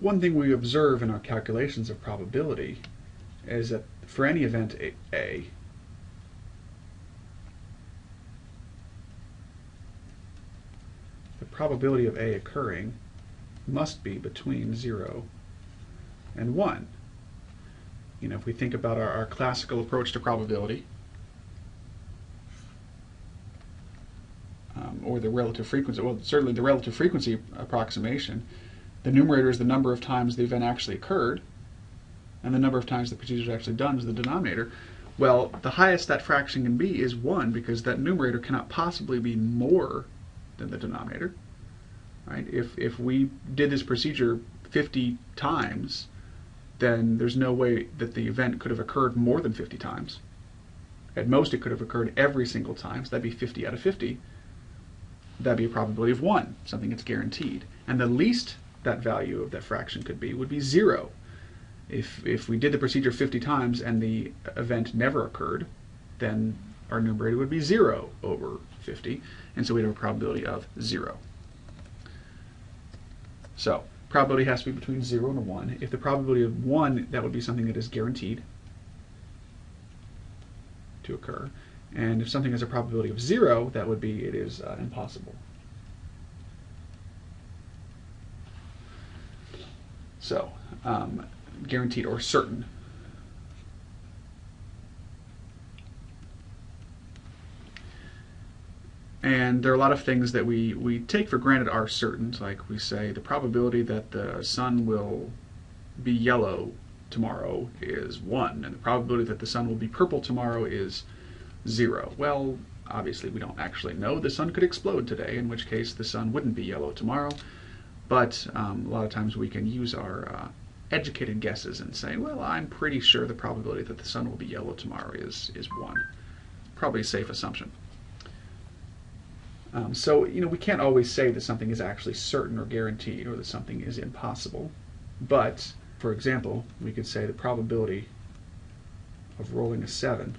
one thing we observe in our calculations of probability is that for any event A, the probability of A occurring must be between 0 and 1. If we think about our classical approach to probability, or the relative frequency, well, certainly the relative frequency approximation, the numerator is the number of times the event actually occurred, and the number of times the procedure is actually done is the denominator. Well, the highest that fraction can be is 1, because that numerator cannot possibly be more than the denominator. Right? If we did this procedure 50 times, then there's no way that the event could have occurred more than 50 times. At most, it could have occurred every single time, so that'd be 50 out of 50. That'd be a probability of 1, something that's guaranteed. And the least that value of that fraction could be would be 0. If we did the procedure 50 times and the event never occurred, then our numerator would be 0 over 50, and so we'd have a probability of 0. So, probability has to be between 0 and 1. If the probability of 1, that would be something that is guaranteed to occur. And if something has a probability of 0, that would be it is impossible. So, guaranteed or certain. And there are a lot of things that we take for granted are certain, like we say the probability that the sun will be yellow tomorrow is 1, and the probability that the sun will be purple tomorrow is 0. Well, obviously we don't actually know. The sun could explode today, in which case the sun wouldn't be yellow tomorrow, but a lot of times we can use our educated guesses and say, well, I'm pretty sure the probability that the sun will be yellow tomorrow is 1. Probably a safe assumption. So, we can't always say that something is actually certain or guaranteed, or that something is impossible. But, for example, we could say the probability of rolling a 7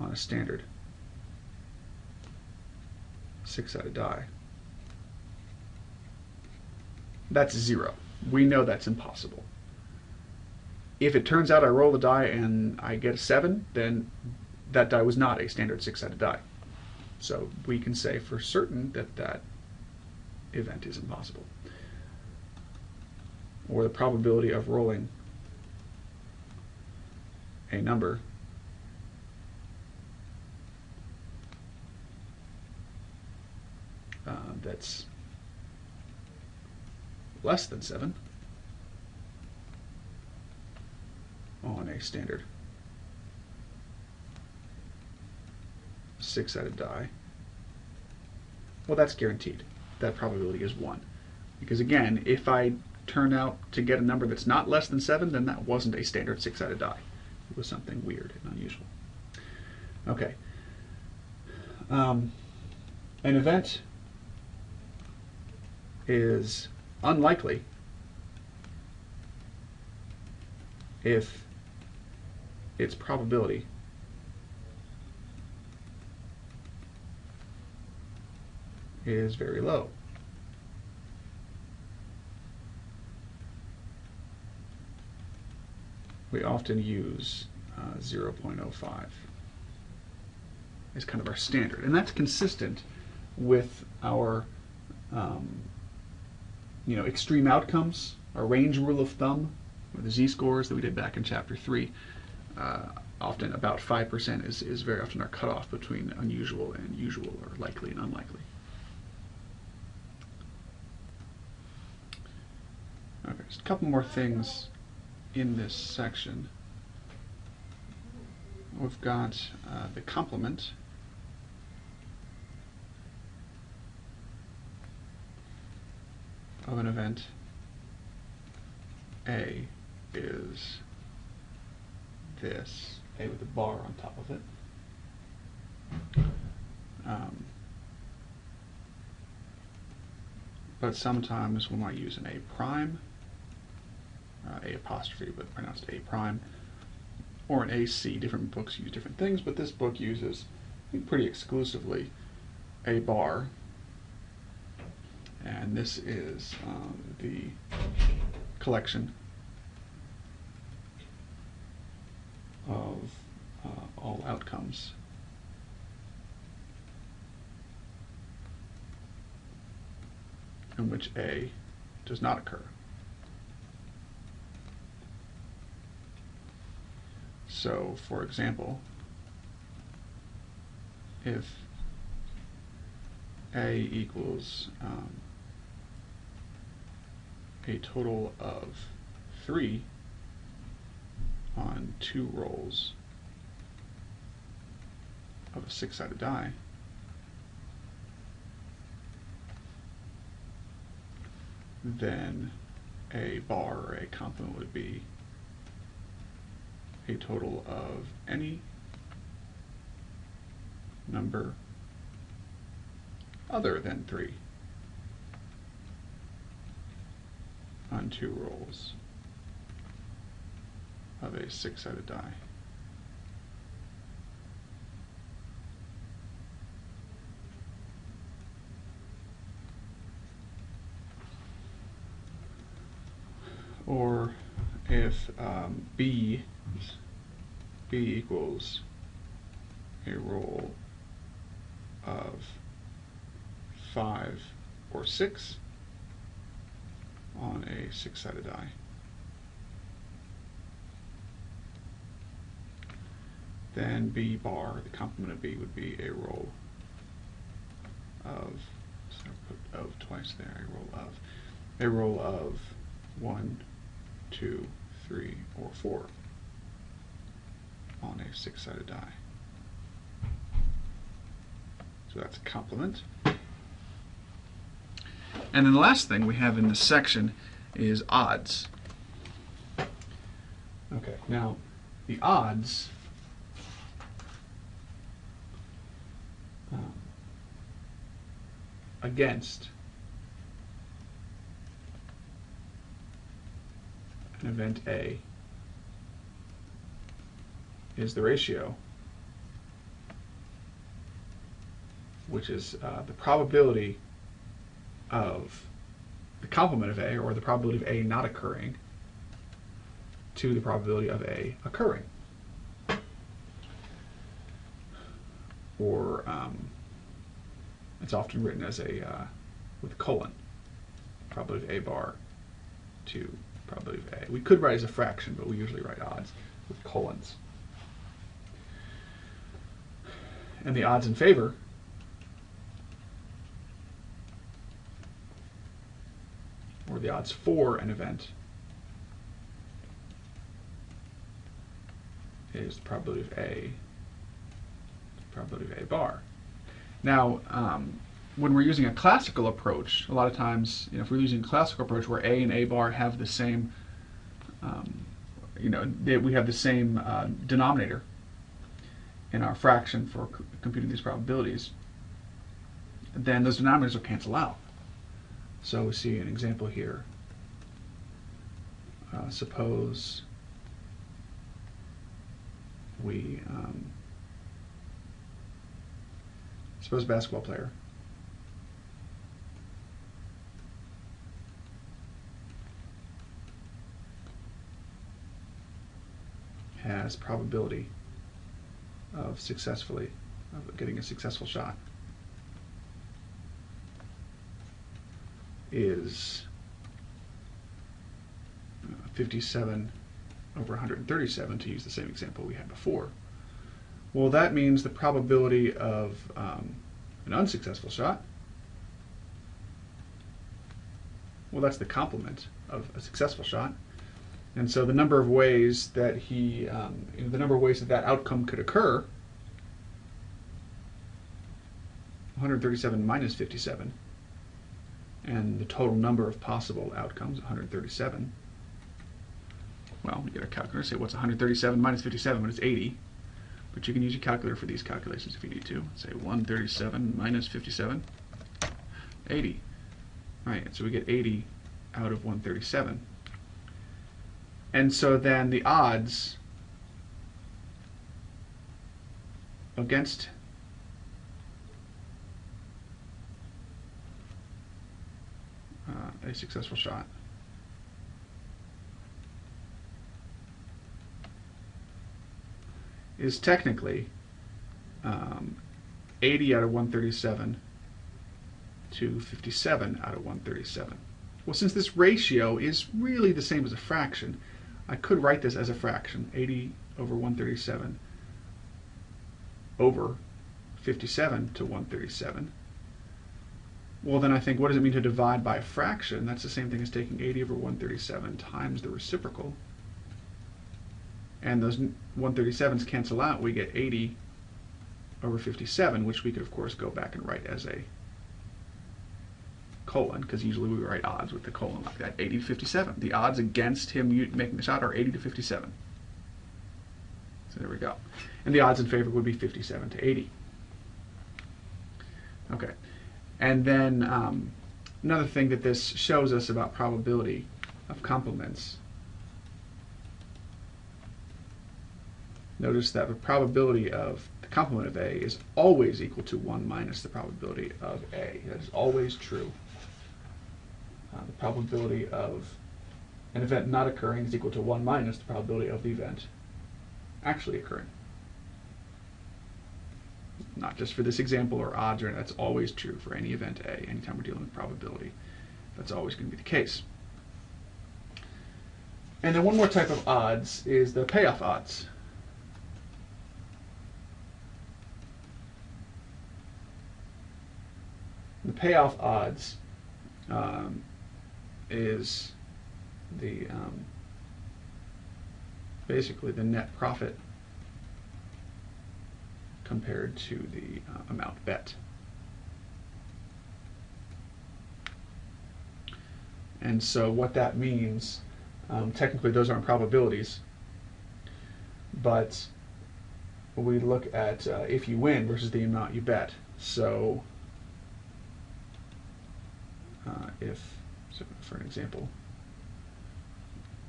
on a standard 6-sided die, that's 0. We know that's impossible. If it turns out I roll the die and I get a 7, then that die was not a standard 6-sided die. So we can say for certain that that event is impossible. Or the probability of rolling a number that's less than 7 on a standard 6-sided die, well, that's guaranteed. That probability is 1. Because again, if I turn out to get a number that's not less than 7, then that wasn't a standard 6-sided die. It was something weird and unusual. Okay. An event is unlikely if its probability is very low. We often use 0.05 as kind of our standard, and that's consistent with our extreme outcomes, our range rule of thumb, or the z-scores that we did back in chapter 3. Often about 5% is very often our cutoff between unusual and usual, or likely and unlikely. Okay, just a couple more things in this section. We've got the complement of an event A is this, A with a bar on top of it. But sometimes we might use an A prime, A apostrophe, but pronounced A prime, or an AC. Different books use different things, but this book uses, I think, pretty exclusively A bar. And this is the collection of all outcomes in which A does not occur. So, for example, if A equals a total of 3 on 2 rolls of a 6-sided die, then a bar or a complement would be a total of any number other than 3 on 2 rolls of a 6-sided die. Or if B equals a roll of 5 or 6 on a 6-sided die. Then B bar, the complement of B, would be a roll of, so I put of twice there, a roll of 1, 2, 3, or 4 on a 6-sided die. So that's a complement. And then the last thing we have in this section is odds. Okay, now the odds against an event A is the ratio, which is the probability of the complement of A, or the probability of A not occurring, to the probability of A occurring. Or it's often written as with a colon, probability of A bar to probability of A. We could write as a fraction, but we usually write odds with colons. And the odds in favor or the odds for an event is the probability of A, probability of A bar. Now, when we're using a classical approach, a lot of times, if we're using a classical approach where A and A bar have the same, we have the same denominator in our fraction for computing these probabilities, then those denominators will cancel out. So we see an example here. Suppose suppose a basketball player has probability of getting a successful shot is 57 over 137, to use the same example we had before. Well, that means the probability of an unsuccessful shot, well, that's the complement of a successful shot. And so the number of ways that that outcome could occur, 137 minus 57, and the total number of possible outcomes, 137. Well, we get our calculator, say what's 137 minus 57, but it's 80. But you can use your calculator for these calculations if you need to. Say 137 minus 57, 80. Right, so we get 80 out of 137. And so then the odds against a successful shot. Is technically 80 out of 137 to 57 out of 137. Well, since this ratio is really the same as a fraction, I could write this as a fraction, 80 over 137 over 57 to 137. Well, then I think, what does it mean to divide by a fraction? That's the same thing as taking 80 over 137 times the reciprocal. And those 137s cancel out. We get 80 over 57, which we could, of course, go back and write as a colon, because usually we write odds with the colon like that, 80 to 57. The odds against him making the shot are 80 to 57. So there we go. And the odds in favor would be 57 to 80. Okay. And then another thing that this shows us about probability of complements. Notice that the probability of the complement of A is always equal to 1 minus the probability of A. That is always true. The probability of an event not occurring is equal to 1 minus the probability of the event actually occurring. Not just for this example or odds, or that's always true for any event A. Anytime we're dealing with probability, that's always going to be the case. And then one more type of odds is the payoff odds. The payoff odds is the basically the net profit compared to the amount bet. And so what that means, technically those aren't probabilities, but we look at if you win versus the amount you bet. So so for an example,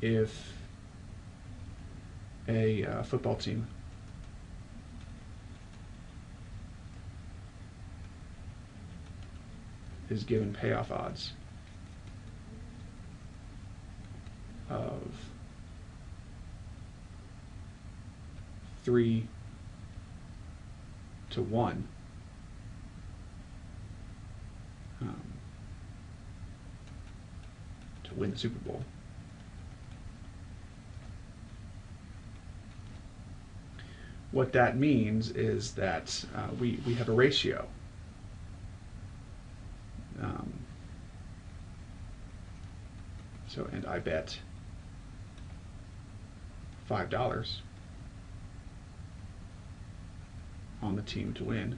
if a football team is given payoff odds of 3 to 1, to win the Super Bowl. What that means is that we have a ratio. And I bet $5 on the team to win.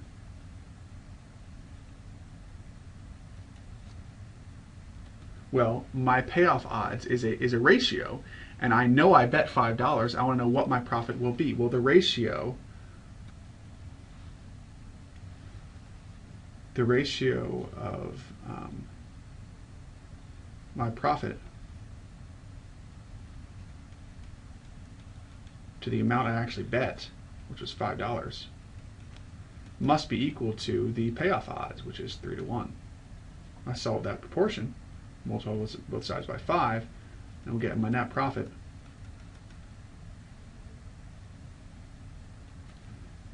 Well, my payoff odds is a ratio, and I know I bet $5. I want to know what my profit will be. Well, the ratio of my profit to the amount I actually bet, which was $5, must be equal to the payoff odds, which is 3 to 1. I solve that proportion, multiply both sides by 5, and we'll get my net profit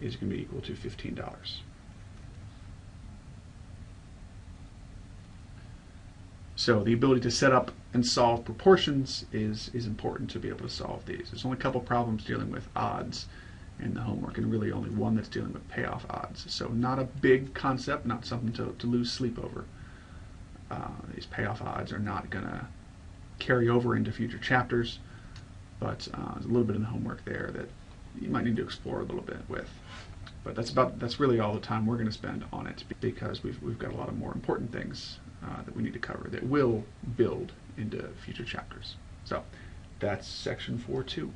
is going to be equal to $15. So the ability to set up and solve proportions is important to be able to solve these. There's only a couple problems dealing with odds in the homework, and really only one that's dealing with payoff odds. So not a big concept, not something to lose sleep over. These payoff odds are not going to carry over into future chapters, but there's a little bit in the homework there that you might need to explore a little bit with. But that's really all the time we're going to spend on it, because we've got a lot of more important things that we need to cover that will build into future chapters. So that's section 4.2.